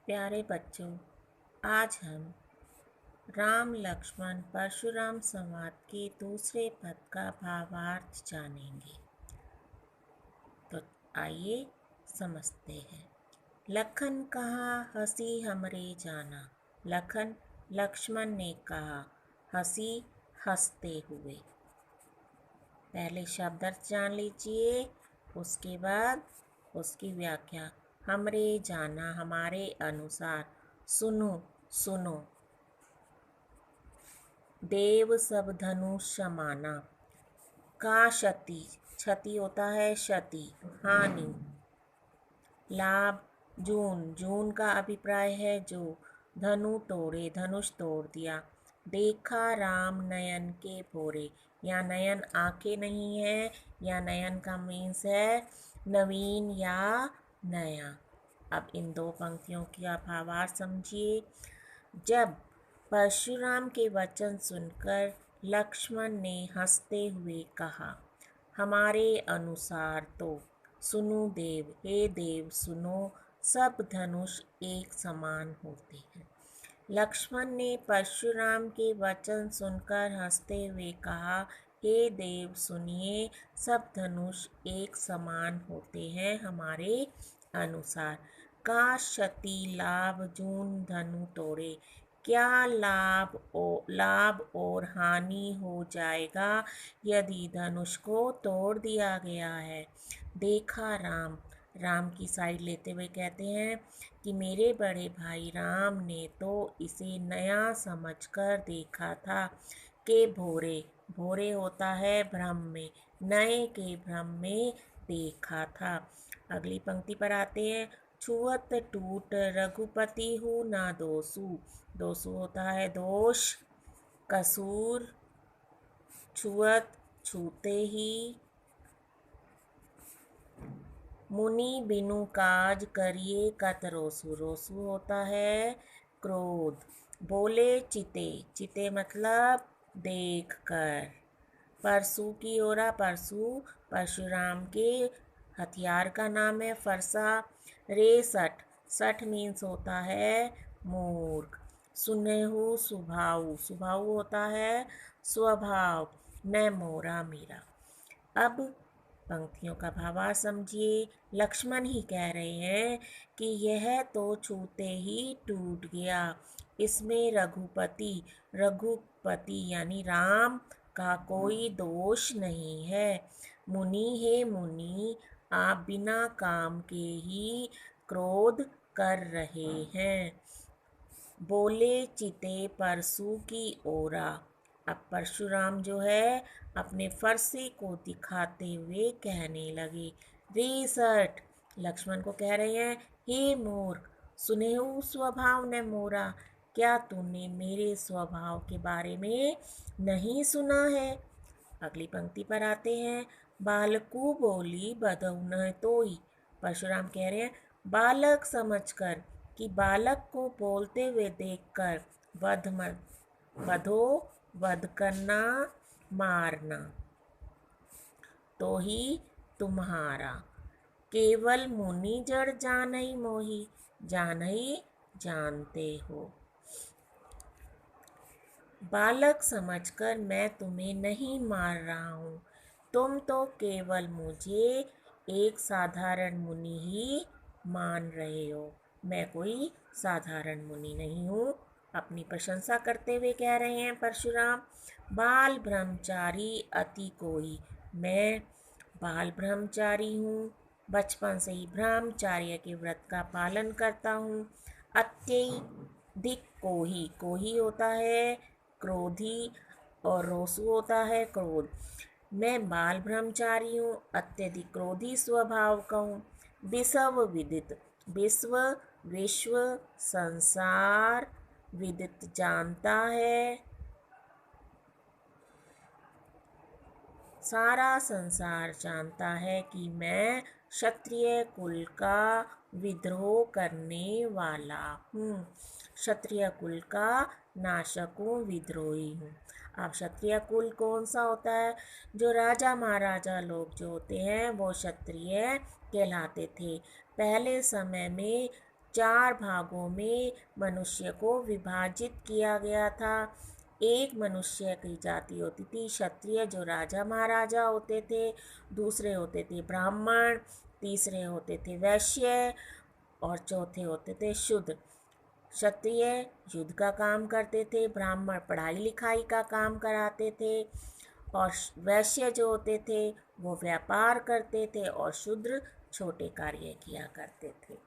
प्यारे बच्चों, आज हम राम लक्ष्मण परशुराम संवाद के दूसरे पद का भावार्थ जानेंगे। तो आइए समझते हैं। लखन कहा हंसी हमरे जाना। लखन लक्ष्मण ने कहा हंसी हंसते हुए। पहले शब्द अर्थ जान लीजिए, उसके बाद उसकी व्याख्या। हमरे जाना हमारे अनुसार, सुनो सुनो। देव सब धनुष समाना। का क्षति, क्षति होता है क्षति, हानि। लाभ जून, जून का अभिप्राय है जो। धनु तोड़े, धनुष तोड़ दिया। देखा राम नयन के भोरे, या नयन आंखें नहीं है, या नयन का मीन्स है नवीन या नया। अब इन दो पंक्तियों का भावार्थ समझिए। जब परशुराम के वचन सुनकर लक्ष्मण ने हंसते हुए कहा, हमारे अनुसार तो। सुनो देव, हे देव सुनो, सब धनुष एक समान होते हैं। लक्ष्मण ने परशुराम के वचन सुनकर हंसते हुए कहा, हे देव सुनिए, सब धनुष एक समान होते हैं हमारे अनुसार। का क्षति लाभ जून धनु तोड़े, क्या लाभ और हानि हो जाएगा यदि धनुष को तोड़ दिया गया है। देखा राम, राम की साइड लेते हुए कहते हैं कि मेरे बड़े भाई राम ने तो इसे नया समझकर देखा था कि भोरे, भोरे होता है भ्रम में, नए के भ्रम में देखा था। अगली पंक्ति पर आते हैं। छुअत टूट रघुपति हूँ ना दोषु। दोषु होता है दोष, कसूर। छुअत छूते ही। मुनि बिनु काज करिए कत रोसु। रोसु होता है क्रोध। बोले चिते, चिते मतलब देख कर। परसु की ओरा, परसु परशुराम के हथियार का नाम है फरसा। रेसठ, सठ मीन्स होता है मूर्ख। सुनेहु सुभाव, सुभाव होता है स्वभाव, न मोरा मेरा। अब पंक्तियों का भावार्थ समझिए। लक्ष्मण ही कह रहे हैं कि यह तो छूते ही टूट गया, इसमें रघुपति, रघुपति यानी राम का कोई दोष नहीं है। मुनि हे मुनि, आप बिना काम के ही क्रोध कर रहे हैं। बोले चिते परसु की ओरा। अब परशुराम जो है अपने फरसे को दिखाते हुए कहने लगे। रेसठ, लक्ष्मण को कह रहे हैं, हे मूर्ख, सुनेहु स्वभाव न मोरा, क्या तूने मेरे स्वभाव के बारे में नहीं सुना है। अगली पंक्ति पर आते हैं। बालकू बोली बधऊ न तोई। परशुराम कह रहे हैं बालक समझकर, कि बालक को बोलते हुए देखकर वध मत, वधो वध करना, मारना तो ही तुम्हारा। केवल मुनि जड़ जानई मोही, जानई जानते हो। बालक समझकर मैं तुम्हें नहीं मार रहा हूँ, तुम तो केवल मुझे एक साधारण मुनि ही मान रहे हो। मैं कोई साधारण मुनि नहीं हूँ। अपनी प्रशंसा करते हुए कह रहे हैं परशुराम। बाल ब्रह्मचारी अति कोई, मैं बाल ब्रह्मचारी हूँ, बचपन से ही ब्रह्मचार्य के व्रत का पालन करता हूँ। अत्यधिक कोही, कोही होता है क्रोधी और रोसु होता है क्रोध। मैं बाल ब्रह्मचारी हूँ, अत्यधिक क्रोधी स्वभाव का हूँ। विश्व विदित, विश्व विश्व संसार, विदित जानता है, सारा संसार जानता है कि मैं क्षत्रिय कुल का विद्रोह करने वाला हूँ। क्षत्रिय कुल का नाशक हूँ, विद्रोही हूँ। अब क्षत्रिय कुल कौन सा होता है? जो राजा महाराजा लोग जो होते हैं वो क्षत्रिय कहलाते थे। पहले समय में 4 भागों में मनुष्य को विभाजित किया गया था। एक मनुष्य की जाति होती थी क्षत्रिय, जो राजा महाराजा होते थे। दूसरे होते थे ब्राह्मण, तीसरे होते थे वैश्य और चौथे होते थे शूद्र। क्षत्रिय युद्ध का काम करते थे, ब्राह्मण पढ़ाई लिखाई का काम कराते थे और वैश्य जो होते थे वो व्यापार करते थे और शूद्र छोटे कार्य किया करते थे।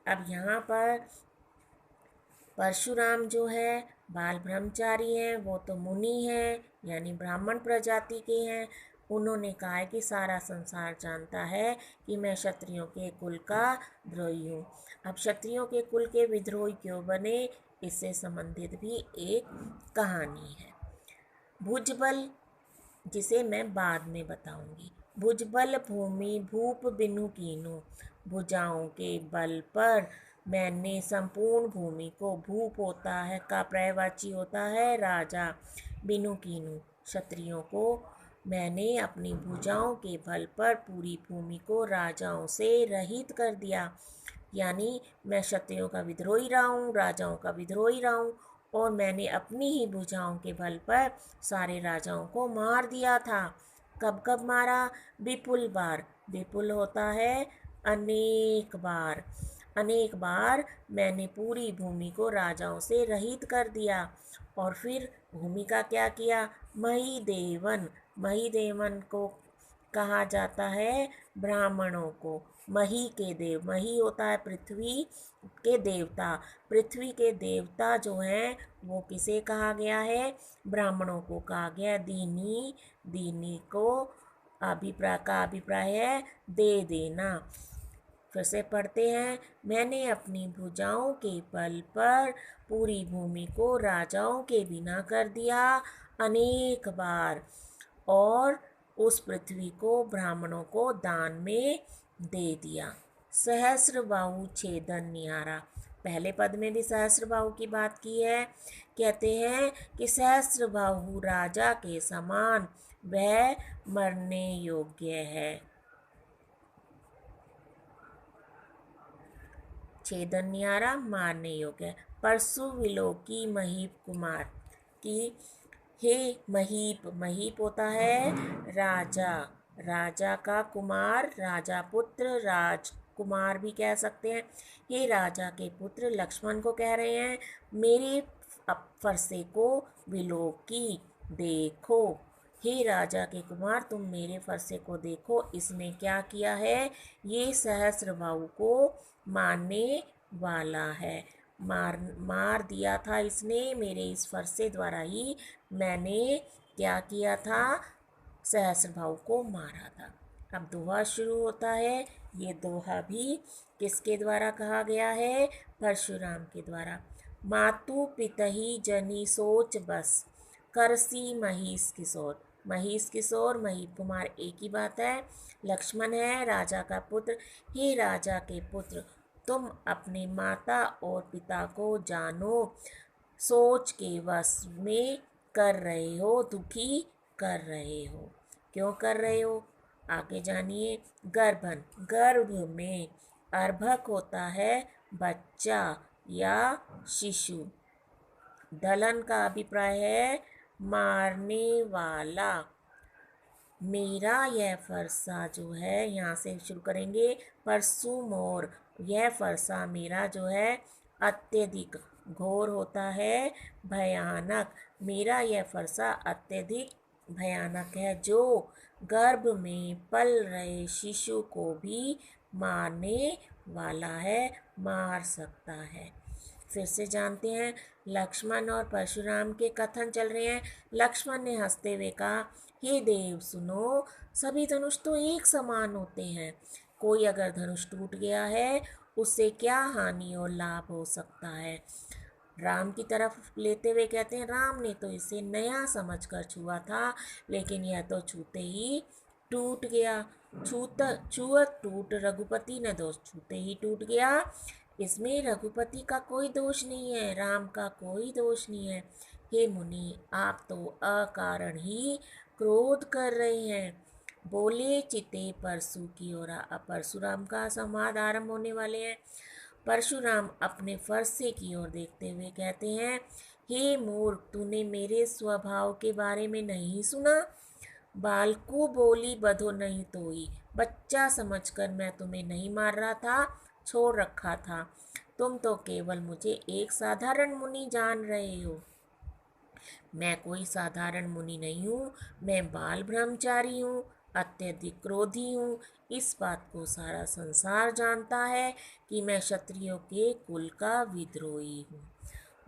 अब यहाँ पर परशुराम जो है बाल ब्रह्मचारी हैं, वो तो मुनि हैं यानी ब्राह्मण प्रजाति के हैं। उन्होंने कहा है कि सारा संसार जानता है कि मैं क्षत्रियों के कुल का द्रोही हूँ। अब क्षत्रियों के कुल के विद्रोही क्यों बने, इससे संबंधित भी एक कहानी है। भुजबल, जिसे मैं बाद में बताऊंगी। भुजबल भूमि भूप बिनु कीनू, भुजाओं के बल पर मैंने संपूर्ण भूमि को, भूप होता है का पर्यायवाची होता है राजा, बिनु कीनू क्षत्रियों को मैंने अपनी भुजाओं के बल पर पूरी भूमि को राजाओं से रहित कर दिया। यानी मैं क्षत्रियों का विद्रोही रहा हूँ, राजाओं का विद्रोही रहा हूँ और मैंने अपनी ही भुजाओं के बल पर सारे राजाओं को मार दिया था। कब कब मारा? विपुल बार। विपुल होता है अनेक बार। अनेक बार मैंने पूरी भूमि को राजाओं से रहित कर दिया। और फिर भूमि का क्या किया? महीदेवन। महीदेवन को कहा जाता है ब्राह्मणों को। मही के देव, मही होता है पृथ्वी के देवता। पृथ्वी के देवता जो हैं वो किसे कहा गया है? ब्राह्मणों को कहा गया। दीनी, दीनी को अभिप्राय है दे देना। फिर से पढ़ते हैं। मैंने अपनी भुजाओं के बल पर पूरी भूमि को राजाओं के बिना कर दिया अनेक बार और उस पृथ्वी को ब्राह्मणों को दान में दे दिया। सहस्र बाहु छेदन निहारा। पहले पद में भी सहस्र बाहु की बात की है। कहते हैं कि सहस्र बाहु राजा के समान वह मरने योग्य है। छेदन निहारा मारने योग्य है। परसु विलोकी महीप कुमार की, हे महीप, महीप होता है राजा, राजा का कुमार, राजा पुत्र, राजकुमार भी कह सकते हैं। हे राजा के पुत्र, लक्ष्मण को कह रहे हैं मेरे फरसे को विलोकी देखो। हे राजा के कुमार, तुम मेरे फरसे को देखो। इसने क्या किया है? ये सहस्रबाहु को मारने वाला है। मार दिया था इसने। मेरे इस फरसे द्वारा ही मैंने क्या किया था? सहस्रबाहु को मारा था। अब दोहा शुरू होता है। ये दोहा भी किसके द्वारा कहा गया है? परशुराम के द्वारा। मातु पितहि जनी सोच बस, करसी महिष किशोर। महिष किशोर, महीप कुमार एक ही बात है। लक्ष्मण है राजा का पुत्र। हे राजा के पुत्र, तुम अपने माता और पिता को जानो, सोच के वश में कर रहे हो, दुखी कर रहे हो। क्यों कर रहे हो? आगे जानिए। गर्भन, गर्भ में। अर्भक होता है बच्चा या शिशु। दलन का अभिप्राय है मारने वाला। मेरा यह फरसा जो है, यहाँ से शुरू करेंगे। परसु मोर, यह फरसा मेरा जो है अत्यधिक घोर होता है, भयानक। मेरा यह फरसा अत्यधिक भयानक है, जो गर्भ में पल रहे शिशु को भी मारने वाला है, मार सकता है। फिर से जानते हैं। लक्ष्मण और परशुराम के कथन चल रहे हैं। लक्ष्मण ने हंसते हुए कहा, हे देव सुनो, सभी धनुष तो एक समान होते हैं। कोई अगर धनुष टूट गया है उससे क्या हानि और लाभ हो सकता है? राम की तरफ लेते हुए कहते हैं, राम ने तो इसे नया समझकर छुआ था, लेकिन यह तो छूते ही टूट गया। छुअत टूट रघुपति ने दोष, छूते ही टूट गया। इसमें रघुपति का कोई दोष नहीं है, राम का कोई दोष नहीं है। हे मुनि, आप तो अकारण ही क्रोध कर रहे हैं। बोले चिते परसु की ओर। अब परशुराम का संवाद आरंभ होने वाले हैं। परशुराम अपने फरसे की ओर देखते हुए कहते हैं, हे मूर्ख, तूने मेरे स्वभाव के बारे में नहीं सुना? बालकू बोली बधो नहीं तोई। बच्चा समझकर मैं तुम्हें नहीं मार रहा था, छोड़ रखा था। तुम तो केवल मुझे एक साधारण मुनि जान रहे हो। मैं कोई साधारण मुनि नहीं हूँ, मैं बाल ब्रह्मचारी हूँ, अत्यधिक क्रोधी हूँ। इस बात को सारा संसार जानता है कि मैं क्षत्रियों के कुल का विद्रोही हूँ।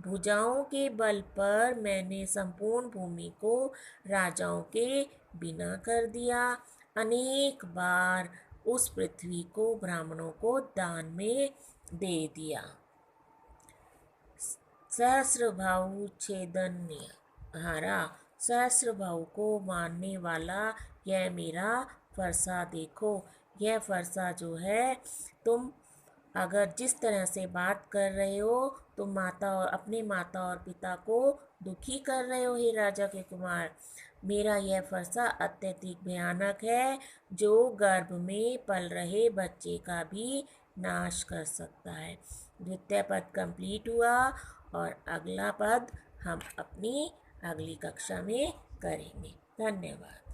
भुजाओं के बल पर मैंने संपूर्ण भूमि को राजाओं के बिना कर दिया। अनेक बार उस पृथ्वी को ब्राह्मणों को दान में दे दिया। सहस्रभाऊ छेदन्य हारा। सहस्रभाऊ को मारने वाला यह मेरा फरसा देखो। यह फरसा जो है, तुम अगर जिस तरह से बात कर रहे हो, तुम माता और अपने माता और पिता को दुखी कर रहे हो, हे राजा के कुमार। मेरा यह फरसा अत्यधिक भयानक है, जो गर्भ में पल रहे बच्चे का भी नाश कर सकता है। द्वितीय पद कंप्लीट हुआ और अगला पद हम अपनी अगली कक्षा में करेंगे। धन्यवाद।